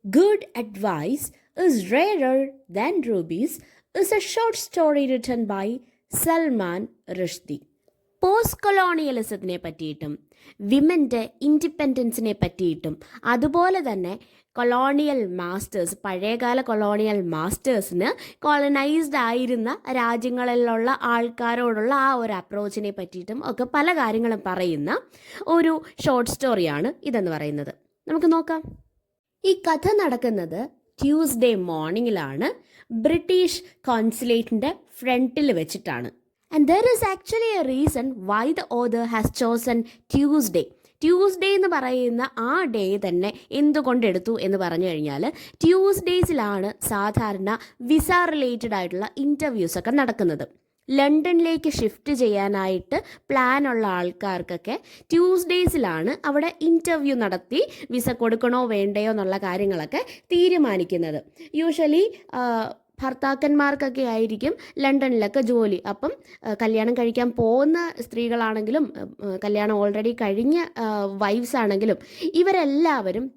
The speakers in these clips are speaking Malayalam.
Good advice is rarer than rubies is a short story written by Salman Rushdie. Post കൊളോണിയലിസത്തിനെ പറ്റിയിട്ടും വിമൻ്റെ ഇൻഡിപെൻഡൻസിനെ പറ്റിയിട്ടും അതുപോലെ തന്നെ കൊളോണിയൽ മാസ്റ്റേഴ്സ്, പഴയകാല കൊളോണിയൽ മാസ്റ്റേഴ്സിന് കോളനൈസ്ഡ് ആയിരുന്ന രാജ്യങ്ങളിലുള്ള ആൾക്കാരോടുള്ള ആ ഒരു അപ്രോച്ചിനെ പറ്റിയിട്ടും ഒക്കെ പല കാര്യങ്ങളും പറയുന്ന ഒരു ഷോർട്ട് സ്റ്റോറിയാണ് ഇതെന്ന് പറയുന്നത്. നമുക്ക് നോക്കാം. ഈ കഥ നടക്കുന്നത് ട്യൂസ്ഡേ മോർണിംഗിലാണ്, ബ്രിട്ടീഷ് കോൺസുലേറ്റിൻ്റെ ഫ്രണ്ടിൽ വെച്ചിട്ടാണ്. And there is actually A reason why the author has chosen Tuesday. Tuesday എന്ന് പറയുന്ന ആ ഡേ തന്നെ എന്തുകൊണ്ടെടുത്തു എന്ന് പറഞ്ഞു കഴിഞ്ഞാൽ, ട്യൂസ്ഡേയ്സിലാണ് സാധാരണ വിസ റിലേറ്റഡ് ആയിട്ടുള്ള ഇൻ്റർവ്യൂസൊക്കെ നടക്കുന്നത്. ലണ്ടനിലേക്ക് ഷിഫ്റ്റ് ചെയ്യാനായിട്ട് പ്ലാനുള്ള ആൾക്കാർക്കൊക്കെ ട്യൂസ്ഡേയ്സിലാണ് അവിടെ ഇൻ്റർവ്യൂ നടത്തി വിസ കൊടുക്കണോ വേണ്ടയോ എന്നുള്ള കാര്യങ്ങളൊക്കെ തീരുമാനിക്കുന്നത്. യൂഷ്വലി ഭർത്താക്കന്മാർക്കൊക്കെ ആയിരിക്കും ലണ്ടനിലൊക്കെ ജോലി. അപ്പം കല്യാണം കഴിക്കാൻ പോകുന്ന സ്ത്രീകളാണെങ്കിലും കല്യാണം ഓൾറെഡി കഴിഞ്ഞ വൈഫ്സ് ആണെങ്കിലും ഇവരെല്ലാവരും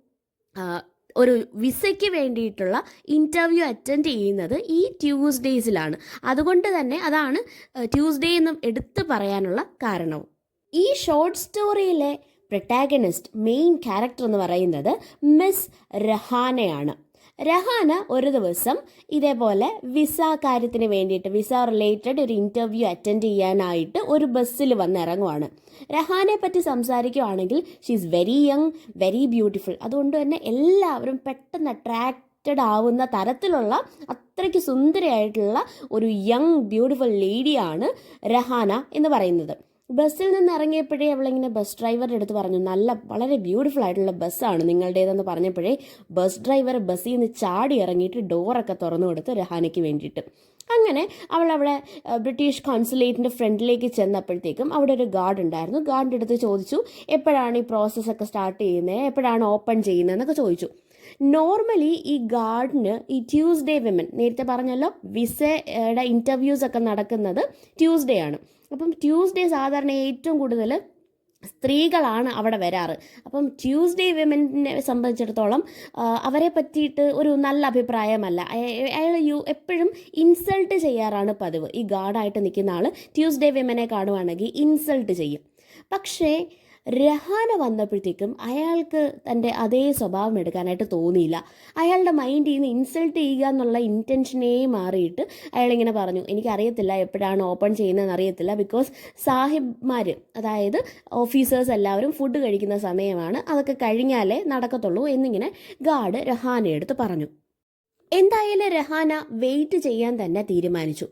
ഒരു വിസയ്ക്ക് വേണ്ടിയിട്ടുള്ള ഇൻ്റർവ്യൂ അറ്റൻഡ് ചെയ്യുന്നത് ഈ ട്യൂസ്ഡേയ്സിലാണ്. അതുകൊണ്ട് തന്നെ അതാണ് ട്യൂസ്ഡേ എന്നും എടുത്തു പറയാനുള്ള കാരണവും. ഈ ഷോർട്ട് സ്റ്റോറിയിലെ പ്രൊട്ടാഗണിസ്റ്റ്, മെയിൻ ക്യാരക്ടർ എന്ന് പറയുന്നത് മിസ് രഹാനയാണ്. രഹാന ഒരു ദിവസം ഇതേപോലെ വിസ കാര്യത്തിന് വേണ്ടിയിട്ട്, വിസ റിലേറ്റഡ് ഒരു ഇൻ്റർവ്യൂ അറ്റൻഡ് ചെയ്യാനായിട്ട് ഒരു ബസ്സിൽ വന്നിറങ്ങുവാണ്. രഹാനെ പറ്റി സംസാരിക്കുകയാണെങ്കിൽ she is very young, very beautiful. അതുകൊണ്ട് തന്നെ എല്ലാവരും പെട്ടെന്ന് അട്രാക്റ്റഡ് ആവുന്ന തരത്തിലുള്ള അത്രയ്ക്ക് സുന്ദരിയായിട്ടുള്ള ഒരു യങ് ബ്യൂട്ടിഫുൾ ലേഡിയാണ് രഹാന എന്ന് പറയുന്നത്. ബസ്സിൽ നിന്ന് ഇറങ്ങിയപ്പോഴേ അവളിങ്ങനെ ബസ് ഡ്രൈവറുടെ അടുത്ത് പറഞ്ഞു, വളരെ ബ്യൂട്ടിഫുൾ ആയിട്ടുള്ള ബസ്സാണ് നിങ്ങളുടേതെന്ന് പറഞ്ഞപ്പോഴേ ബസ് ഡ്രൈവർ ബസ്സിൽ നിന്ന് ചാടി ഇറങ്ങിയിട്ട് ഡോറൊക്കെ തുറന്നു കൊടുത്ത് രഹാനയ്ക്ക് വേണ്ടിയിട്ട്. അങ്ങനെ അവൾ അവിടെ ബ്രിട്ടീഷ് കോൺസുലേറ്റിൻ്റെ ഫ്രണ്ടിലേക്ക് ചെന്നപ്പോഴത്തേക്കും അവിടെ ഒരു ഗാർഡ് ഉണ്ടായിരുന്നു. ഗാർഡിൻ്റെ അടുത്ത് ചോദിച്ചു, എപ്പോഴാണ് ഈ പ്രോസസ്സൊക്കെ സ്റ്റാർട്ട് ചെയ്യുന്നത്, എപ്പോഴാണ് ഓപ്പൺ ചെയ്യുന്നതെന്നൊക്കെ ചോദിച്ചു. നോർമലി ഈ ഗാർഡിന് ഈ ട്യൂസ്ഡേ വിമൻ, നേരത്തെ പറഞ്ഞല്ലോ വിസയുടെ ഇൻ്റർവ്യൂസൊക്കെ നടക്കുന്നത് ട്യൂസ്ഡേ ആണ്. അപ്പം ട്യൂസ്ഡേ സാധാരണ ഏറ്റവും കൂടുതൽ സ്ത്രീകളാണ് അവിടെ വരാറ്. അപ്പം ട്യൂസ്ഡേ വിമനെ സംബന്ധിച്ചിടത്തോളം അവരെ പറ്റിയിട്ട് ഒരു നല്ല അഭിപ്രായമല്ല. അയാൾ എപ്പോഴും ഇൻസൾട്ട് ചെയ്യാറാണ് പതിവ്. ഈ ഗാർഡായിട്ട് നിൽക്കുന്ന ആൾ ട്യൂസ്ഡേ വിമനെ കാണുവാണെങ്കിൽ ഇൻസൾട്ട് ചെയ്യും. പക്ഷേ രഹാന വന്നപ്പോഴത്തേക്കും അയാൾക്ക് തൻ്റെ അതേ സ്വഭാവം എടുക്കാനായിട്ട് തോന്നിയില്ല. അയാളുടെ മൈൻഡിൽ നിന്ന് ഇൻസൾട്ട് ചെയ്യുക എന്നുള്ള ഇൻറ്റൻഷനേ മാറിയിട്ട് അയാളിങ്ങനെ പറഞ്ഞു, എനിക്കറിയത്തില്ല എപ്പോഴാണ് ഓപ്പൺ ചെയ്യുന്നതെന്ന് അറിയത്തില്ല, ബിക്കോസ് സാഹിബ്മാർ, അതായത് ഓഫീസേഴ്സ് എല്ലാവരും ഫുഡ് കഴിക്കുന്ന സമയമാണ്, അതൊക്കെ കഴിഞ്ഞാലേ നടക്കത്തുള്ളൂ എന്നിങ്ങനെ ഗാർഡ് രഹാനയെടുത്ത് പറഞ്ഞു. എന്തായാലും രഹാന വെയിറ്റ് ചെയ്യാൻ തന്നെ തീരുമാനിച്ചു.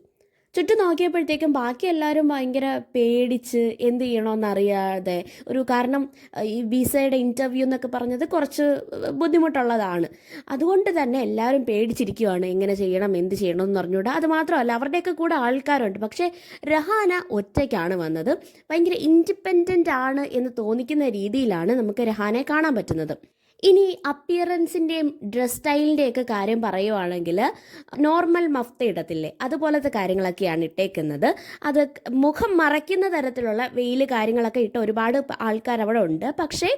ചുറ്റും നോക്കിയപ്പോഴത്തേക്കും ബാക്കി എല്ലാവരും ഭയങ്കര പേടിച്ച് എന്ത് ചെയ്യണമെന്നറിയാതെ കാരണം ഈ വിസയുടെ ഇൻ്റർവ്യൂ എന്നൊക്കെ പറഞ്ഞത് കുറച്ച് ബുദ്ധിമുട്ടുള്ളതാണ്. അതുകൊണ്ട് തന്നെ എല്ലാവരും പേടിച്ചിരിക്കുകയാണ്, എങ്ങനെ ചെയ്യണം എന്ത് ചെയ്യണം എന്ന് പറഞ്ഞുകൂടാ. അത് മാത്രമല്ല അവരുടെയൊക്കെ കൂടെ ആൾക്കാരുണ്ട്. പക്ഷേ രഹാന ഒറ്റയ്ക്കാണ് വന്നത്. ഭയങ്കര ഇൻഡിപെൻഡൻ്റ് ആണ് എന്ന് തോന്നിക്കുന്ന രീതിയിലാണ് നമുക്ക് രഹാനെ കാണാൻ പറ്റുന്നത്. ഇനി അപ്പിയറൻസിൻ്റെയും ഡ്രസ് സ്റ്റൈലിൻ്റെയൊക്കെ കാര്യം പറയുവാണെങ്കിൽ നോർമൽ മഫ്ത ഇടത്തില്ലേ, അതുപോലത്തെ കാര്യങ്ങളൊക്കെയാണ് ഇട്ടേക്കുന്നത്. അത് മുഖം മറയ്ക്കുന്ന തരത്തിലുള്ള വെയിൽ കാര്യങ്ങളൊക്കെ ഇട്ട് ഒരുപാട് ആൾക്കാർ അവിടെ ഉണ്ട്. പക്ഷേ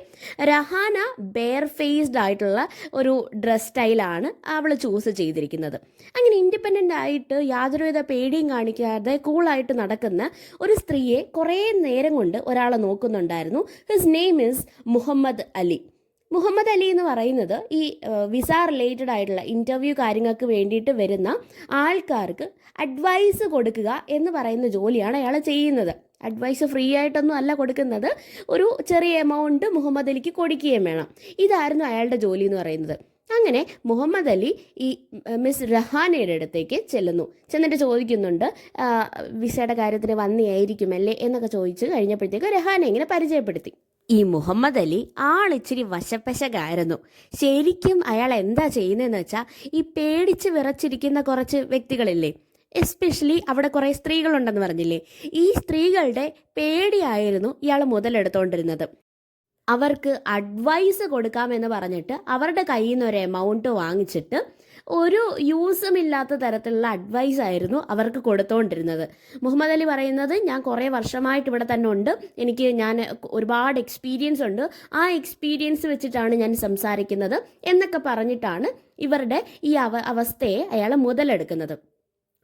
രഹാന ബെയർ ഫേസ്ഡ് ആയിട്ടുള്ള ഒരു ഡ്രസ് സ്റ്റൈലാണ് അവൾ ചൂസ് ചെയ്തിരിക്കുന്നത്. അങ്ങനെ ഇൻഡിപെൻഡൻ്റ് ആയിട്ട് യാതൊരുവിധ പേടിയും കാണിക്കാതെ കൂളായിട്ട് നടക്കുന്ന ഒരു സ്ത്രീയെ കുറേ നേരം കൊണ്ട് ഒരാളെ നോക്കുന്നുണ്ടായിരുന്നു. His name is Muhammad Ali. Muhammad Ali എന്ന് പറയുന്നത് ഈ വിസ റിലേറ്റഡ് ആയിട്ടുള്ള ഇൻ്റർവ്യൂ കാര്യങ്ങൾക്ക് വേണ്ടിയിട്ട് വരുന്ന ആൾക്കാർക്ക് അഡ്വൈസ് കൊടുക്കുക എന്ന് പറയുന്ന ജോലിയാണ് അയാൾ ചെയ്യുന്നത്. അഡ്വൈസ് ഫ്രീ ആയിട്ടൊന്നും അല്ല കൊടുക്കുന്നത്, ഒരു ചെറിയ എമൗണ്ട് മുഹമ്മദ് അലിക്ക് കൊടുക്കുകയും വേണം. ഇതായിരുന്നു അയാളുടെ ജോലി എന്ന് പറയുന്നത്. അങ്ങനെ മുഹമ്മദ് അലി ഈ മിസ് രഹാനയുടെ അടുത്തേക്ക് ചെന്നിട്ട് ചോദിക്കുന്നുണ്ട്, വിസയുടെ കാര്യത്തിന് വന്നിയായിരിക്കുമല്ലേ എന്നൊക്കെ ചോദിച്ച് കഴിഞ്ഞപ്പോഴത്തേക്ക് രഹാന ഇങ്ങനെ പരിചയപ്പെടുത്തി. ഈ മുഹമ്മദ് അലി ആളിച്ചിരി വശപ്പശകായിരുന്നു. ശരിക്കും അയാൾ എന്താ ചെയ്യുന്നതെന്ന് വെച്ചാൽ, ഈ പേടിച്ച് വിറച്ചിരിക്കുന്ന കുറച്ച് വ്യക്തികളില്ലേ, എസ്പെഷ്യലി അവിടെ കുറേ സ്ത്രീകളുണ്ടെന്ന് പറഞ്ഞില്ലേ, ഈ സ്ത്രീകളുടെ പേടിയായിരുന്നു ഇയാൾ മുതലെടുത്തോണ്ടിരുന്നത്. അവർക്ക് അഡ്വൈസ് കൊടുക്കാമെന്ന് പറഞ്ഞിട്ട് അവരുടെ കയ്യിൽ നിന്ന് ഒരു എമൗണ്ട് വാങ്ങിച്ചിട്ട് ഒരു യൂസും ഇല്ലാത്ത തരത്തിലുള്ള അഡ്വൈസ് ആയിരുന്നു അവർക്ക് കൊടുത്തുകൊണ്ടിരുന്നത്. മുഹമ്മദ് അലി പറയുന്നത്, ഞാൻ കുറേ വർഷമായിട്ട് ഇവിടെ തന്നെ ഉണ്ട്, ഞാൻ ഒരുപാട് എക്സ്പീരിയൻസ് ഉണ്ട്, ആ എക്സ്പീരിയൻസ് വെച്ചിട്ടാണ് ഞാൻ സംസാരിക്കുന്നത് എന്നൊക്കെ പറഞ്ഞിട്ടാണ് ഇവരുടെ ഈ അവസ്ഥയെ അയാൾ മുതലെടുക്കുന്നത്.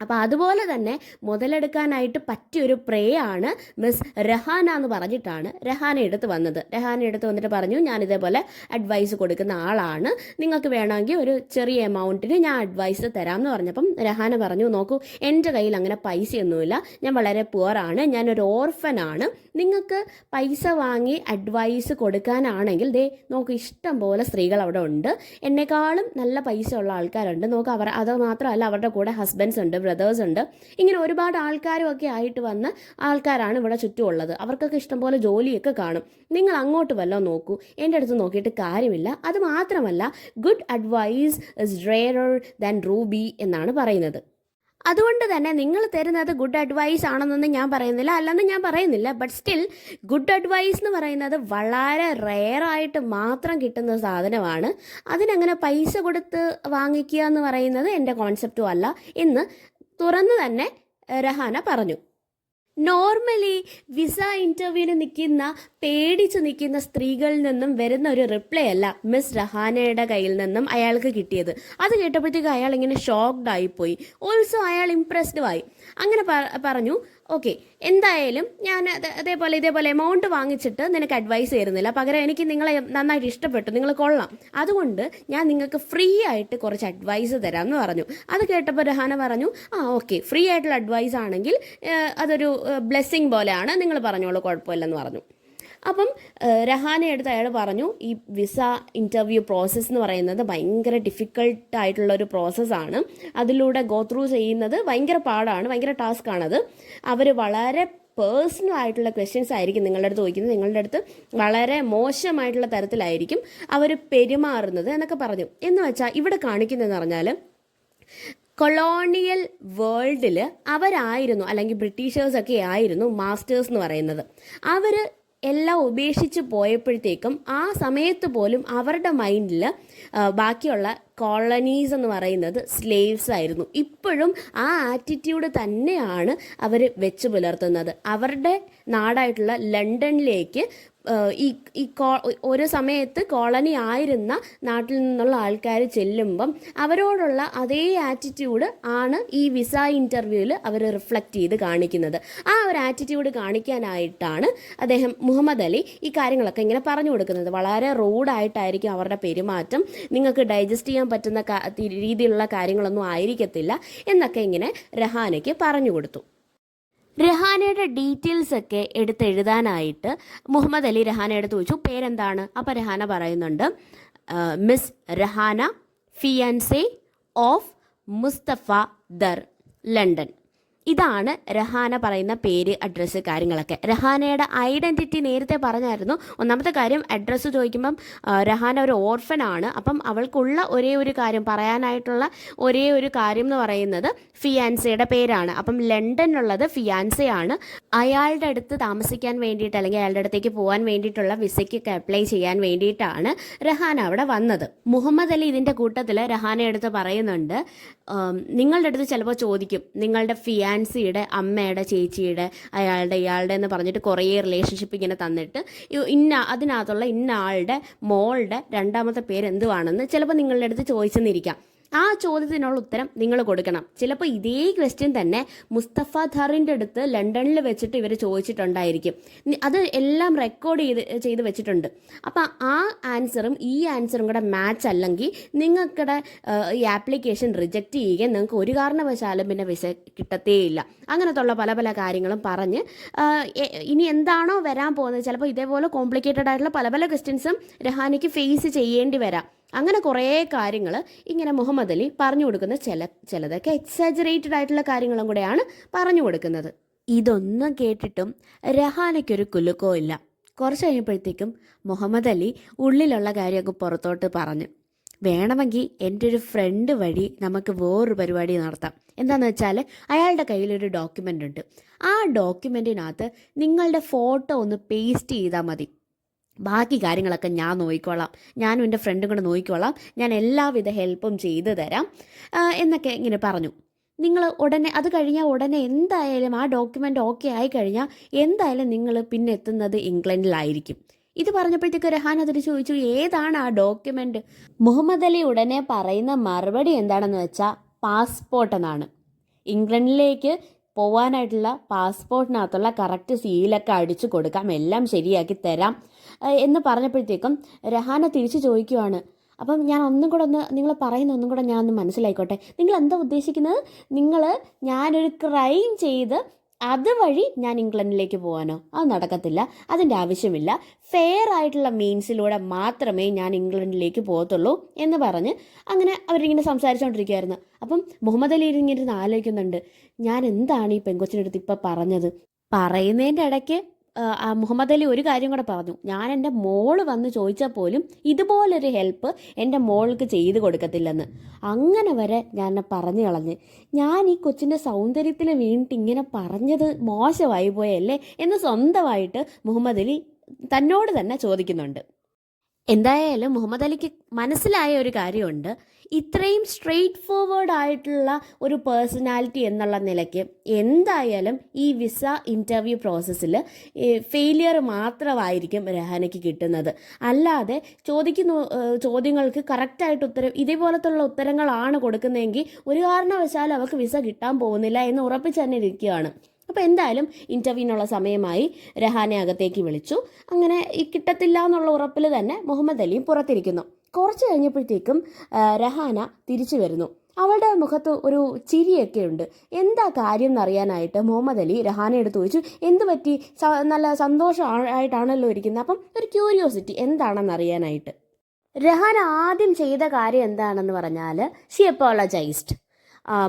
അപ്പോൾ അതുപോലെ തന്നെ മുതലെടുക്കാനായിട്ട് പറ്റിയൊരു പ്രേയാണ് മിസ് രഹാന എന്ന് പറഞ്ഞിട്ടാണ് രഹാന എടുത്ത് വന്നത്. രഹാന എടുത്ത് വന്നിട്ട് പറഞ്ഞു, ഞാൻ ഇതേപോലെ അഡ്വൈസ് കൊടുക്കുന്ന ആളാണ്, നിങ്ങൾക്ക് വേണമെങ്കിൽ ഒരു ചെറിയ എമൗണ്ടിന് ഞാൻ അഡ്വൈസ് തരാമെന്ന് പറഞ്ഞപ്പം രഹാന പറഞ്ഞു, നോക്കൂ എൻ്റെ കയ്യിൽ അങ്ങനെ പൈസയൊന്നുമില്ല, ഞാൻ വളരെ പുവറാണ്, ഞാനൊരു ഓർഫനാണ്, നിങ്ങൾക്ക് പൈസ വാങ്ങി അഡ്വൈസ് കൊടുക്കാനാണെങ്കിൽ ദേ നോക്കൂ ഇഷ്ടം പോലെ സ്ത്രീകൾ അവിടെ ഉണ്ട്, എന്നെക്കാളും നല്ല പൈസ ഉള്ള ആൾക്കാരുണ്ട്, നോക്ക് അത് മാത്രമല്ല അവരുടെ കൂടെ ഹസ്ബൻഡ്സ് ഉണ്ട്, ബ്രദേഴ്സ് ഉണ്ട്, ഇങ്ങനെ ഒരുപാട് ആൾക്കാരും ഒക്കെ ആയിട്ട് വന്ന ആൾക്കാരാണ് ഇവിടെ ചുറ്റുമുള്ളത്, അവർക്കൊക്കെ ഇഷ്ടംപോലെ ജോലിയൊക്കെ കാണും, നിങ്ങൾ അങ്ങോട്ട് വല്ലതും നോക്കൂ, എൻ്റെ അടുത്ത് നോക്കിയിട്ട് കാര്യമില്ല, അത് മാത്രമല്ല good advice is rarer than ruby എന്നാണ് പറയുന്നത്. അതുകൊണ്ട് തന്നെ നിങ്ങൾ തരുന്നത് ഗുഡ് അഡ്വൈസ് ആണെന്നൊന്നും ഞാൻ പറയുന്നില്ല, അല്ലെന്ന് ഞാൻ പറയുന്നില്ല, ബട്ട് സ്റ്റിൽ ഗുഡ് അഡ്വൈസ് എന്ന് പറയുന്നത് വളരെ റെയറായിട്ട് മാത്രം കിട്ടുന്ന സാധനമാണ്, അതിനങ്ങനെ പൈസ കൊടുത്ത് വാങ്ങിക്കുക എന്ന് പറയുന്നത് എൻ്റെ കോൺസെപ്റ്റും അല്ല എന്ന് തുറന്നു തന്നെ രഹാന പറഞ്ഞു. നോർമലി വിസ ഇൻ്റർവ്യൂവിന് പേടിച്ച് നിൽക്കുന്ന സ്ത്രീകളിൽ നിന്നും വരുന്ന ഒരു റിപ്ലൈ അല്ല മിസ് രഹാനയുടെ കയ്യിൽ നിന്നും അയാൾക്ക് കിട്ടിയത്. അത് കേട്ടപ്പോഴത്തേക്ക് അയാൾ ഇങ്ങനെ ഷോക്ക്ഡ് ആയിപ്പോയി, ഓൾസോ അയാൾ ഇംപ്രസ്ഡ് ആയി. അങ്ങനെ പറഞ്ഞു, ഓക്കെ എന്തായാലും ഞാൻ അതേപോലെ എമൗണ്ട് വാങ്ങിച്ചിട്ട് നിനക്ക് അഡ്വൈസ് തരുന്നില്ല, പകരം എനിക്ക് നിങ്ങളെ നന്നായിട്ട് ഇഷ്ടപ്പെട്ടു, നിങ്ങൾ കൊള്ളാം, അതുകൊണ്ട് ഞാൻ നിങ്ങൾക്ക് ഫ്രീ ആയിട്ട് കുറച്ച് അഡ്വൈസ് തരാമെന്ന് പറഞ്ഞു. അത് കേട്ടപ്പോൾ രഹാന പറഞ്ഞു, ഓക്കെ ഫ്രീ ആയിട്ടുള്ള അഡ്വൈസ് ആണെങ്കിൽ അതൊരു ബ്ലെസ്സിങ് പോലെയാണ്, നിങ്ങൾ പറഞ്ഞോളൂ, കുഴപ്പമില്ലെന്ന് പറഞ്ഞു. അപ്പം രഹാന എടുത്ത് അയാൾ പറഞ്ഞു, ഈ വിസ ഇൻ്റർവ്യൂ പ്രോസസ്സ് എന്ന് പറയുന്നത് ഭയങ്കര ഡിഫിക്കൾട്ടായിട്ടുള്ളൊരു പ്രോസസ്സാണ്, അതിലൂടെ ഗോ ത്രൂ ചെയ്യുന്നത് ഭയങ്കര പാടാണ്, ഭയങ്കര ടാസ്ക്കാണത്. അവർ വളരെ പേഴ്സണൽ ആയിട്ടുള്ള ക്വസ്റ്റ്യൻസ് ആയിരിക്കും നിങ്ങളുടെ അടുത്ത് ചോദിക്കുന്നത്, നിങ്ങളുടെ അടുത്ത് വളരെ മോശമായിട്ടുള്ള തരത്തിലായിരിക്കും അവർ പെരുമാറുന്നത് എന്നൊക്കെ പറഞ്ഞു. എന്ന് വെച്ചാൽ ഇവിടെ കാണിക്കുന്നതെന്ന് പറഞ്ഞാൽ കൊളോണിയൽ വേൾഡിൽ അവരായിരുന്നു, അല്ലെങ്കിൽ ബ്രിട്ടീഷേഴ്സൊക്കെ ആയിരുന്നു മാസ്റ്റേഴ്സ് എന്ന് പറയുന്നത്. അവർ എല്ലാം ഉപേക്ഷിച്ച് പോയപ്പോഴത്തേക്കും ആ സമയത്ത് പോലും അവരുടെ മൈൻഡിൽ ബാക്കിയുള്ള കോളനീസ് എന്ന് പറയുന്നത് സ്ലേവ്സ് ആയിരുന്നു. ഇപ്പോഴും ആ ആറ്റിറ്റ്യൂഡ് തന്നെയാണ് അവർ വെച്ച് പുലർത്തുന്നത്. അവരുടെ നാടായിട്ടുള്ള ലണ്ടനിലേക്ക് ഒരു സമയത്ത് കോളനി ആയിരുന്ന നാട്ടിൽ നിന്നുള്ള ആൾക്കാർ ചെല്ലുമ്പം അവരോടുള്ള അതേ ആറ്റിറ്റ്യൂഡ് ആണ് ഈ വിസ ഇൻ്റർവ്യൂവിൽ അവർ റിഫ്ലക്റ്റ് ചെയ്ത് കാണിക്കുന്നത്. ആ ഒരു ആറ്റിറ്റ്യൂഡ് കാണിക്കാനായിട്ടാണ് മുഹമ്മദ് അലി ഈ കാര്യങ്ങളൊക്കെ ഇങ്ങനെ പറഞ്ഞു കൊടുക്കുന്നത്. വളരെ റൂഡായിട്ടായിരിക്കും അവരുടെ പെരുമാറ്റം, നിങ്ങൾക്ക് ഡൈജസ്റ്റ് ചെയ്യാൻ പറ്റുന്ന രീതിയിലുള്ള കാര്യങ്ങളൊന്നും ആയിരിക്കത്തില്ല എന്നൊക്കെ ഇങ്ങനെ രഹാനയ്ക്ക് പറഞ്ഞു കൊടുത്തു. രഹാനയുടെ ഡീറ്റെയിൽസ് ഒക്കെ എടുത്തെഴുതാനായിട്ട് മുഹമ്മദ് അലി രഹാനയുടെ ചോദിച്ചു, പേരെന്താണ്? അപ്പോൾ രഹാന പറയുന്നുണ്ട്, miss Rahana, fiancee of Mustafa Dar, London. ഇതാണ് രഹാന പറയുന്ന പേര്, അഡ്രസ്സ്, കാര്യങ്ങളൊക്കെ. രഹാനയുടെ ഐഡൻറ്റിറ്റി നേരത്തെ പറഞ്ഞായിരുന്നു. ഒന്നാമത്തെ കാര്യം, അഡ്രസ്സ് ചോദിക്കുമ്പം രഹാന ഒരു ഓർഫനാണ്. അപ്പം അവൾക്കുള്ള ഒരേ ഒരു കാര്യം പറയാനായിട്ടുള്ള ഒരേ ഒരു കാര്യം എന്ന് പറയുന്നത് ഫിയാൻസയുടെ പേരാണ്. അപ്പം ലണ്ടനിലുള്ളത് ഫിയാൻസയാണ്. അയാളുടെ അടുത്ത് താമസിക്കാൻ വേണ്ടിയിട്ട്, അല്ലെങ്കിൽ അയാളുടെ അടുത്തേക്ക് പോകാൻ വേണ്ടിയിട്ടുള്ള വിസയ്ക്കൊക്കെ അപ്ലൈ ചെയ്യാൻ വേണ്ടിയിട്ടാണ് രഹാന അവിടെ വന്നത്. മുഹമ്മദ് അലി ഇതിൻ്റെ കൂട്ടത്തിൽ രഹാനയുടെ അടുത്ത് പറയുന്നുണ്ട്, നിങ്ങളുടെ അടുത്ത് ചിലപ്പോൾ ചോദിക്കും, നിങ്ങളുടെ ഫിയാൻസിയുടെ അമ്മയുടെ, ചേച്ചിയുടെ, ഇയാളുടെ എന്ന് പറഞ്ഞിട്ട് കുറേ റിലേഷൻഷിപ്പ് ഇങ്ങനെ തന്നിട്ട് അതിനകത്തുള്ള ഇന്ന ആളുടെ മോളുടെ രണ്ടാമത്തെ പേര് എന്തുവാണെന്ന് ചിലപ്പോൾ നിങ്ങളുടെ അടുത്ത് ചോദിച്ചെന്നിരിക്കാം. ആ ചോദ്യത്തിനുള്ള ഉത്തരം നിങ്ങൾ കൊടുക്കണം. ചിലപ്പോൾ ഇതേ ക്വസ്റ്റ്യൻ തന്നെ മുസ്തഫ ധറിൻ്റെ അടുത്ത് ലണ്ടനിൽ വെച്ചിട്ട് ഇവർ ചോദിച്ചിട്ടുണ്ടായിരിക്കും. അത് എല്ലാം റെക്കോർഡ് ചെയ്ത് വെച്ചിട്ടുണ്ട്. അപ്പം ആ ആൻസറും ഈ ആൻസറും കൂടെ മാച്ച് അല്ലെങ്കിൽ നിങ്ങൾക്കിടെ ഈ ആപ്ലിക്കേഷൻ റിജക്റ്റ് ചെയ്യുകയും നിങ്ങൾക്ക് ഒരു കാരണവശാലും പിന്നെ വിസ കിട്ടത്തേയില്ല. അങ്ങനത്തുള്ള പല പല കാര്യങ്ങളും പറഞ്ഞ് ഇനി എന്താണോ വരാൻ പോകുന്നത്, ചിലപ്പോൾ ഇതേപോലെ കോംപ്ലിക്കേറ്റഡ് ആയിട്ടുള്ള പല പല ക്വസ്റ്റ്യൻസും രഹാനയ്ക്ക് ഫേസ് ചെയ്യേണ്ടി വരാം. അങ്ങനെ കുറേ കാര്യങ്ങൾ ഇങ്ങനെ മുഹമ്മദ് അലി പറഞ്ഞു കൊടുക്കുന്ന ചിലതൊക്കെ എക്സാജറേറ്റഡ് ആയിട്ടുള്ള കാര്യങ്ങളും കൂടെയാണ് പറഞ്ഞു കൊടുക്കുന്നത്. ഇതൊന്നും കേട്ടിട്ടും രഹാനയ്ക്കൊരു കുലുക്കോ ഇല്ല. കുറച്ച് കഴിഞ്ഞപ്പോഴത്തേക്കും മുഹമ്മദ് അലി ഉള്ളിലുള്ള കാര്യമൊക്കെ പുറത്തോട്ട് പറഞ്ഞു, വേണമെങ്കിൽ എൻ്റെ ഒരു ഫ്രണ്ട് വഴി നമുക്ക് വേറൊരു പരിപാടി നടത്താം. എന്താണെന്ന് വെച്ചാൽ അയാളുടെ കയ്യിലൊരു ഡോക്യുമെൻ്റ് ഉണ്ട്. ആ ഡോക്യുമെൻറ്റിനകത്ത് നിങ്ങളുടെ ഫോട്ടോ ഒന്ന് പേസ്റ്റ് ചെയ്താൽ മതി. ബാക്കി കാര്യങ്ങളൊക്കെ ഞാൻ നോക്കിക്കോളാം, ഞാനും എൻ്റെ ഫ്രണ്ടും കൂടെ നോക്കിക്കോളാം, ഞാൻ എല്ലാവിധ ഹെൽപ്പും ചെയ്തു തരാം എന്നൊക്കെ ഇങ്ങനെ പറഞ്ഞു. നിങ്ങൾ ഉടനെ അത് കഴിഞ്ഞാൽ ഉടനെ എന്തായാലും ആ ഡോക്യുമെൻ്റ് ഓക്കെ ആയി കഴിഞ്ഞാൽ എന്തായാലും നിങ്ങൾ പിന്നെ എത്തുന്നത് ഇംഗ്ലണ്ടിലായിരിക്കും. ഇത് പറഞ്ഞപ്പോഴത്തേക്ക് രഹാൻ അതിന് ചോദിച്ചു, ഏതാണ് ആ ഡോക്യുമെൻ്റ്? മുഹമ്മദ് അലി ഉടനെ പറയുന്ന മറുപടി എന്താണെന്ന് വെച്ചാൽ പാസ്പോർട്ട് എന്നാണ്. ഇംഗ്ലണ്ടിലേക്ക് പോകാനായിട്ടുള്ള പാസ്പോർട്ടിനകത്തുള്ള കറക്റ്റ് സീലൊക്കെ അടിച്ചു കൊടുക്കാം, എല്ലാം ശരിയാക്കി തരാം എന്ന് പറഞ്ഞപ്പോഴത്തേക്കും രഹാന തിരിച്ചു ചോദിക്കുവാണ്, അപ്പം ഞാൻ ഒന്നും കൂടെ നിങ്ങൾ പറയുന്ന ഒന്നും കൂടെ ഞാൻ ഒന്ന് മനസ്സിലായിക്കോട്ടെ, നിങ്ങൾ എന്താ ഉദ്ദേശിക്കുന്നത്? ഞാനൊരു ക്രൈം ചെയ്ത് അതുവഴി ഞാൻ ഇംഗ്ലണ്ടിലേക്ക് പോകാനോ? അത് നടക്കത്തില്ല, അതിൻ്റെ ആവശ്യമില്ല. ഫെയർ ആയിട്ടുള്ള മീൻസിലൂടെ മാത്രമേ ഞാൻ ഇംഗ്ലണ്ടിലേക്ക് പോകത്തുള്ളൂ എന്ന് പറഞ്ഞ് അങ്ങനെ അവരിങ്ങനെ സംസാരിച്ചുകൊണ്ടിരിക്കുകയായിരുന്നു. അപ്പം മുഹമ്മദ് അലി ഇങ്ങനെ ആലോചിക്കുന്നുണ്ട്, ഞാൻ എന്താണ് ഈ പെങ്കൊച്ചിനടുത്ത് ഇപ്പം പറഞ്ഞത്? പറയുന്നതിൻ്റെ ഇടയ്ക്ക് മുഹമ്മദ് അലി ഒരു കാര്യം കൂടെ പറഞ്ഞു, ഞാൻ എൻ്റെ മോള് വന്ന് ചോദിച്ചാൽ പോലും ഇതുപോലൊരു ഹെൽപ്പ് എൻ്റെ മോൾക്ക് ചെയ്ത് കൊടുക്കത്തില്ലെന്ന്. അങ്ങനെ വരെ ഞാൻ പറഞ്ഞു കളഞ്ഞ്, ഞാൻ ഈ കൊച്ചിൻ്റെ സൗന്ദര്യത്തിൽ വീണിട്ട് ഇങ്ങനെ പറഞ്ഞത് മോശമായി പോയല്ലേ എന്ന് സ്വന്തമായിട്ട് മുഹമ്മദ് അലി തന്നോട് തന്നെ ചോദിക്കുന്നുണ്ട്. എന്തായാലും മുഹമ്മദ് അലിക്ക് മനസ്സിലായ ഒരു കാര്യമുണ്ട്, ഇത്രയും സ്ട്രെയിറ്റ് ഫോർവേഡ് ആയിട്ടുള്ള ഒരു പേഴ്സണാലിറ്റി എന്നുള്ള നിലയ്ക്ക് എന്തായാലും ഈ വിസ ഇൻ്റർവ്യൂ പ്രോസസ്സിൽ ഫെയിലിയർ മാത്രമായിരിക്കും രഹാനയ്ക്ക് കിട്ടുന്നത്. അല്ലാതെ ചോദിക്കുന്ന ചോദ്യങ്ങൾക്ക് കറക്റ്റായിട്ട് ഇതേപോലത്തുള്ള ഉത്തരങ്ങളാണ് കൊടുക്കുന്നതെങ്കിൽ ഒരു കാരണവശാലും അവർക്ക് വിസ കിട്ടാൻ പോകുന്നില്ല എന്ന് ഉറപ്പിച്ച് തന്നെ ഇരിക്കുകയാണ്. അപ്പോൾ എന്തായാലും ഇൻ്റർവ്യൂവിനുള്ള സമയമായി, രഹാനെ അകത്തേക്ക് വിളിച്ചു. അങ്ങനെ കിട്ടത്തില്ല എന്നുള്ള ഉറപ്പിൽ തന്നെ മുഹമ്മദ് അലിയും പുറത്തിരിക്കുന്നു. കുറച്ച് കഴിഞ്ഞപ്പോഴത്തേക്കും രഹാന തിരിച്ചു വരുന്നു. അവളുടെ മുഖത്ത് ഒരു ചിരിയൊക്കെ ഉണ്ട്. എന്താ കാര്യം എന്നറിയാനായിട്ട് മുഹമ്മദ് അലി രഹാനെ എടുത്ത് ചോദിച്ചു, എന്ത് പറ്റി? നല്ല സന്തോഷമായിട്ടാണല്ലോ ഇരിക്കുന്നത്. അപ്പം ഒരു ക്യൂരിയോസിറ്റി എന്താണെന്ന് അറിയാനായിട്ട്. രഹാന ആദ്യം ചെയ്ത കാര്യം എന്താണെന്ന് പറഞ്ഞാൽ ഷി അപ്പോളജൈസ്ഡ്.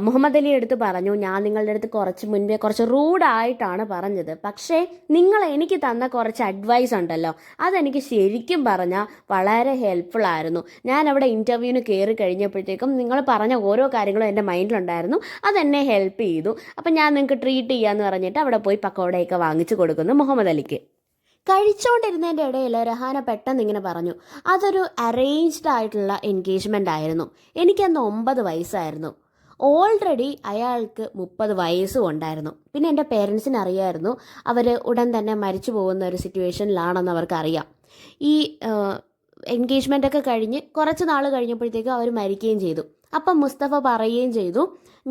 മുഹമ്മദ് അലി എടുത്ത് പറഞ്ഞു, ഞാൻ നിങ്ങളുടെ അടുത്ത് കുറച്ച് മുൻപേ കുറച്ച് റൂഡായിട്ടാണ് പറഞ്ഞത്, പക്ഷേ നിങ്ങൾ എനിക്ക് തന്ന കുറച്ച് അഡ്വൈസ് ഉണ്ടല്ലോ, അതെനിക്ക് ശരിക്കും പറഞ്ഞാൽ വളരെ ഹെൽപ്ഫുൾ ആയിരുന്നു. ഞാൻ അവിടെ ഇൻ്റർവ്യൂവിന് കയറി കഴിഞ്ഞപ്പോഴത്തേക്കും നിങ്ങൾ പറഞ്ഞ ഓരോ കാര്യങ്ങളും എൻ്റെ മൈൻഡിലുണ്ടായിരുന്നു, അതെന്നെ ഹെൽപ്പ് ചെയ്തു. അപ്പം ഞാൻ നിങ്ങൾക്ക് ട്രീറ്റ് ചെയ്യാമെന്ന് പറഞ്ഞിട്ട് അവിടെ പോയി പക്കോടയൊക്കെ വാങ്ങിച്ചു കൊടുക്കുന്നു മുഹമ്മദ് അലിക്ക്. കഴിച്ചുകൊണ്ടിരുന്നതിൻ്റെ ഇടയിൽ രഹാന പെട്ടെന്ന് ഇങ്ങനെ പറഞ്ഞു, അതൊരു അറേഞ്ച്ഡ് ആയിട്ടുള്ള എൻഗേജ്മെൻ്റ് ആയിരുന്നു. എനിക്കന്ന് 9 വയസ്സായിരുന്നു. ഓൾറെഡി അയാൾക്ക് 30 വയസ്സും ഉണ്ടായിരുന്നു. പിന്നെ എൻ്റെ പേരൻസിന് അറിയായിരുന്നു അവർ ഉടൻ തന്നെ മരിച്ചു പോകുന്ന ഒരു സിറ്റുവേഷനിലാണെന്ന് അവർക്കറിയാം. ഈ എൻഗേജ്മെൻ്റൊക്കെ കഴിഞ്ഞ് കുറച്ച് നാൾ കഴിഞ്ഞപ്പോഴത്തേക്കും അവർ മരിക്കുകയും ചെയ്തു. അപ്പം മുസ്തഫ പറയുകയും ചെയ്തു,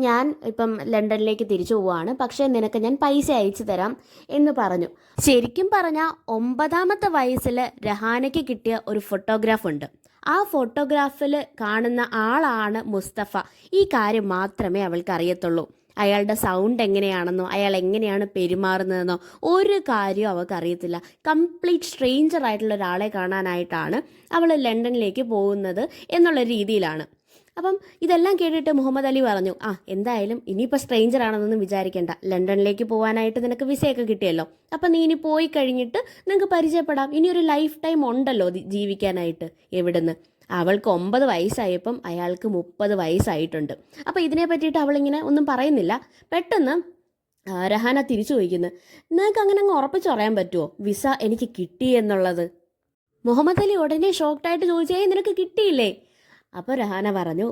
ഞാൻ ഇപ്പം ലണ്ടനിലേക്ക് തിരിച്ചു പോവുകയാണ്, പക്ഷേ നിനക്ക് ഞാൻ പൈസ അയച്ചു തരാം എന്ന് പറഞ്ഞു. ശരിക്കും പറഞ്ഞാൽ 9ാമത്തെ വയസ്സിൽ രഹാനയ്ക്ക് കിട്ടിയ ഒരു ഫോട്ടോഗ്രാഫ് ഉണ്ട്. ആ ഫോട്ടോഗ്രാഫിൽ കാണുന്ന ആളാണ് മുസ്തഫ. ഈ കാര്യം മാത്രമേ അവൾക്ക് അറിയത്തുള്ളൂ. അയാളുടെ സൗണ്ട് എങ്ങനെയാണെന്നോ അയാൾ എങ്ങനെയാണ് പെരുമാറുന്നതെന്നോ ഒരു കാര്യവും അവൾക്ക് അറിയത്തില്ല. കംപ്ലീറ്റ് സ്ട്രേഞ്ചർ ആയിട്ടുള്ള ഒരാളെ കാണാനായിട്ടാണ് അവൾ ലണ്ടനിലേക്ക് പോകുന്നത് എന്നുള്ള രീതിയിലാണ്. അപ്പം ഇതെല്ലാം കേട്ടിട്ട് മുഹമ്മദ് അലി പറഞ്ഞു, എന്തായാലും ഇനിയിപ്പോൾ സ്ട്രേഞ്ചർ ആണെന്നൊന്നും വിചാരിക്കേണ്ട, ലണ്ടനിലേക്ക് പോകാനായിട്ട് നിനക്ക് വിസയൊക്കെ കിട്ടിയല്ലോ, അപ്പം നീ ഇനി പോയി കഴിഞ്ഞിട്ട് നിങ്ങൾക്ക് പരിചയപ്പെടാം, ഇനിയൊരു ലൈഫ് ടൈം ഉണ്ടല്ലോ ജീവിക്കാനായിട്ട്. എവിടുന്ന്? അവൾക്ക് 9 വയസ്സായപ്പം അയാൾക്ക് 30 വയസ്സായിട്ടുണ്ട്. അപ്പോൾ ഇതിനെ പറ്റിയിട്ട് അവളിങ്ങനെ ഒന്നും പറയുന്നില്ല. പെട്ടെന്ന് രഹാന തിരിച്ചു ചോദിക്കുന്നു, നിങ്ങൾക്ക് അങ്ങനെ അങ്ങ് ഉറപ്പിച്ച് പറയാൻ പറ്റുമോ വിസ എനിക്ക് കിട്ടി എന്നുള്ളത്? മുഹമ്മദ് അലി ഉടനെ ഷോക്ക്ഡായിട്ട് ചോദിച്ചേ, നിനക്ക് കിട്ടിയില്ലേ? അപ്പോൾ രഹാന പറഞ്ഞു,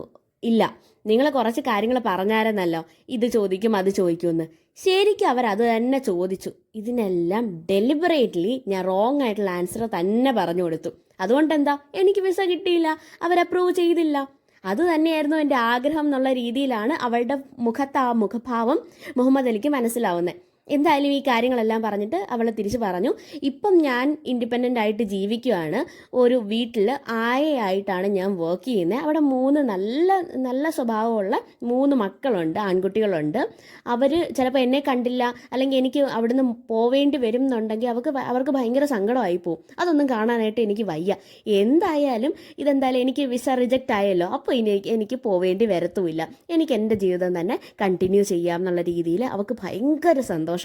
ഇല്ല, നിങ്ങൾ കുറച്ച് കാര്യങ്ങൾ പറഞ്ഞായിരുന്നല്ലോ, ഇത് ചോദിക്കും അത് ചോദിക്കുമെന്ന്. ശരിക്കും അവരത് തന്നെ ചോദിച്ചു. ഇതിനെല്ലാം ഡെലിബറേറ്റ്ലി ഞാൻ റോങ് ആയിട്ടുള്ള ആൻസർ തന്നെ പറഞ്ഞു കൊടുത്തു. അതുകൊണ്ട് എന്താ, എനിക്ക് വിസ കിട്ടിയില്ല, അവർ അപ്രൂവ് ചെയ്തില്ല. അത് തന്നെയായിരുന്നു എൻ്റെ ആഗ്രഹം എന്നുള്ള രീതിയിലാണ് അവളുടെ മുഖത്ത് ആ മുഖഭാവം മുഹമ്മദ് അലിക്ക് മനസ്സിലാവുന്നത്. എന്തായാലും ഈ കാര്യങ്ങളെല്ലാം പറഞ്ഞിട്ട് അവൾ തിരിച്ചു പറഞ്ഞു, ഇപ്പം ഞാൻ ഇൻഡിപെൻഡൻ്റ് ആയിട്ട് ജീവിക്കുകയാണ്. ഒരു വീട്ടിൽ ആയയായിട്ടാണ് ഞാൻ വർക്ക് ചെയ്യുന്നത്. അവിടെ 3 നല്ല സ്വഭാവമുള്ള 3 മക്കളുണ്ട്, ആൺകുട്ടികളുണ്ട്. അവർ ചിലപ്പോൾ എന്നെ കണ്ടില്ല, അല്ലെങ്കിൽ എനിക്ക് അവിടുന്ന് പോവേണ്ടി വരും എന്നുണ്ടെങ്കിൽ അവർക്ക് ഭയങ്കര സങ്കടമായി പോകും. അതൊന്നും കാണാനായിട്ട് എനിക്ക് വയ്യ. എന്തായാലും എനിക്ക് വിസ റിജക്റ്റ് ആയല്ലോ, അപ്പോൾ എനിക്ക് പോവേണ്ടി വരത്തുമില്ല, എനിക്ക് എൻ്റെ ജീവിതം തന്നെ കണ്ടിന്യൂ ചെയ്യാം എന്നുള്ള രീതിയിൽ അവൾക്ക് ഭയങ്കര സന്തോഷമായിട്ടിരിക്കുകയാണ്.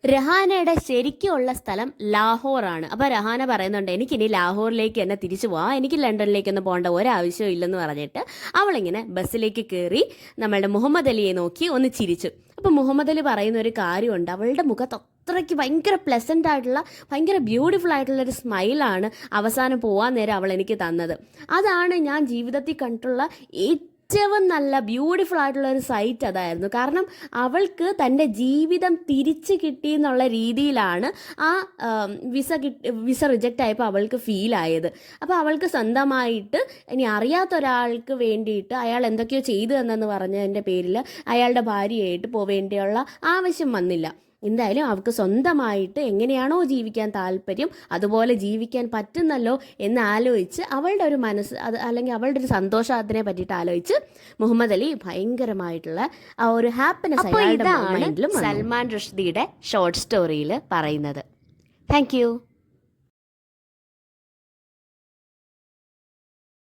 രഹാനയുടെ ശരിക്കുള്ള സ്ഥലം ലാഹോറാണ്. അപ്പോൾ രഹാന പറയുന്നുണ്ട്, എനിക്കിനി ലാഹോറിലേക്ക് തന്നെ തിരിച്ചു പോവാം, എനിക്ക് ലണ്ടനിലേക്കൊന്നും പോകേണ്ട ഒരാവശ്യവും ഇല്ലെന്ന് പറഞ്ഞിട്ട് അവളിങ്ങനെ ബസ്സിലേക്ക് കയറി നമ്മളുടെ മുഹമ്മദ് അലിയെ നോക്കി ഒന്ന് ചിരിച്ചു. അപ്പോൾ മുഹമ്മദ് അലി പറയുന്ന ഒരു കാര്യമുണ്ട്, അവളുടെ മുഖത്ത് അത്രയ്ക്ക് ഭയങ്കര പ്ലസൻ്റ് ആയിട്ടുള്ള ഭയങ്കര ബ്യൂട്ടിഫുൾ ആയിട്ടുള്ളൊരു സ്മൈലാണ് അവസാനം പോകാൻ നേരം അവൾ എനിക്ക് തന്നത്. അതാണ് ഞാൻ ജീവിതത്തിൽ കണ്ടിട്ടുള്ള ഏറ്റവും നല്ല ബ്യൂട്ടിഫുൾ ആയിട്ടുള്ള ഒരു സൈറ്റ് അതായിരുന്നു. കാരണം അവൾക്ക് തൻ്റെ ജീവിതം തിരിച്ച് കിട്ടി എന്നുള്ള രീതിയിലാണ് ആ വിസ റിജക്റ്റ് ആയപ്പോൾ അവൾക്ക് ഫീൽ ആയത്. അപ്പോൾ അവൾക്ക് സ്വന്തമായിട്ട് ഇനി അറിയാത്ത ഒരാൾക്ക് വേണ്ടിയിട്ട് അയാൾ എന്തൊക്കെയോ ചെയ്തു തന്നെന്ന് പറഞ്ഞതിൻ്റെ പേരിൽ അയാളുടെ ഭാര്യയായിട്ട് പോവേണ്ടിയുള്ള ആവശ്യം വന്നില്ല. എന്തായാലും അവൾക്ക് സ്വന്തമായിട്ട് എങ്ങനെയാണോ ജീവിക്കാൻ താല്പര്യം അതുപോലെ ജീവിക്കാൻ പറ്റുന്നല്ലോ എന്ന് ആലോചിച്ച് അവളുടെ ഒരു മനസ്സ് അത് അല്ലെങ്കിൽ അവളുടെ ഒരു സന്തോഷത്തിനെ പറ്റിയിട്ട് ആലോചിച്ച് മുഹമ്മദ് അലി ഭയങ്കരമായിട്ടുള്ള ആ ഒരു ഹാപ്പിനെസ് അയാളുടെ മൈൻഡിലും സൽമാൻ റുഷ്ദിയുടെ ഷോർട്ട് സ്റ്റോറിയിൽ പറയുന്നത്. Thank you.